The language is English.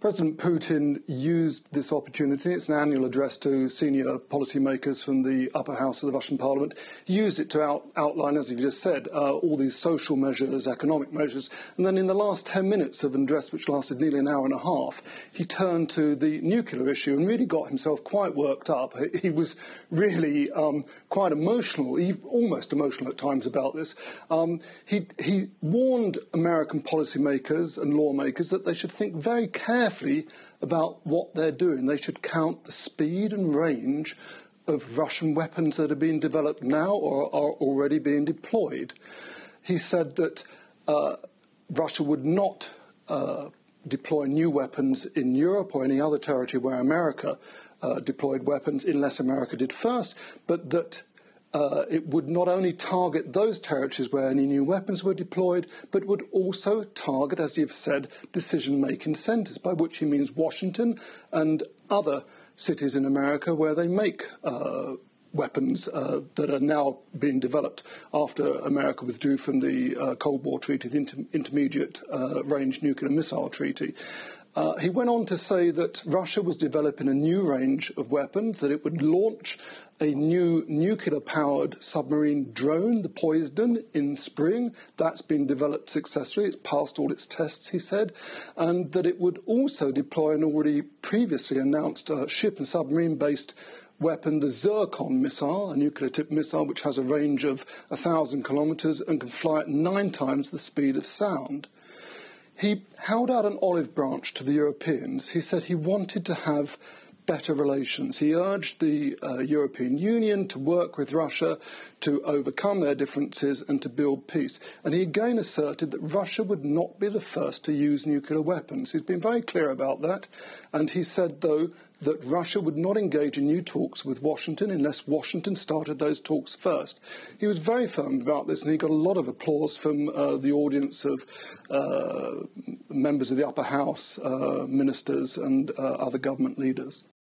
President Putin used this opportunity. It's an annual address to senior policymakers from the upper house of the Russian parliament. He used it to outline, as you've just said, all these social measures, economic measures. And then in the last 10 minutes of an address, which lasted nearly an hour and a half, he turned to the nuclear issue and really got himself quite worked up. He was really quite emotional, almost emotional at times about this. He warned American policymakers and lawmakers that they should think very carefully about what they're doing. They should count the speed and range of Russian weapons that are being developed now or are already being deployed. He said that Russia would not deploy new weapons in Europe or any other territory where America deployed weapons unless America did first, but that it would not only target those territories where any new weapons were deployed, but would also target, as you've said, decision-making centres, by which he means Washington and other cities in America where they make weapons that are now being developed after America withdrew from the Cold War Treaty, the Intermediate Range Nuclear Missile Treaty. He went on to say that Russia was developing a new range of weapons, that it would launch a new nuclear-powered submarine drone, the Poseidon, in spring. That's been developed successfully. It's passed all its tests, he said, and that it would also deploy an already previously announced ship and submarine-based weapon, the Zircon missile, a nuclear-tipped missile which has a range of 1,000 kilometres and can fly at 9 times the speed of sound. He held out an olive branch to the Europeans. He said he wanted to have better relations. He urged the European Union to work with Russia to overcome their differences and to build peace. And he again asserted that Russia would not be the first to use nuclear weapons. He's been very clear about that. And he said, though, that Russia would not engage in new talks with Washington unless Washington started those talks first. He was very firm about this, and he got a lot of applause from the audience of members of the upper house, ministers and other government leaders.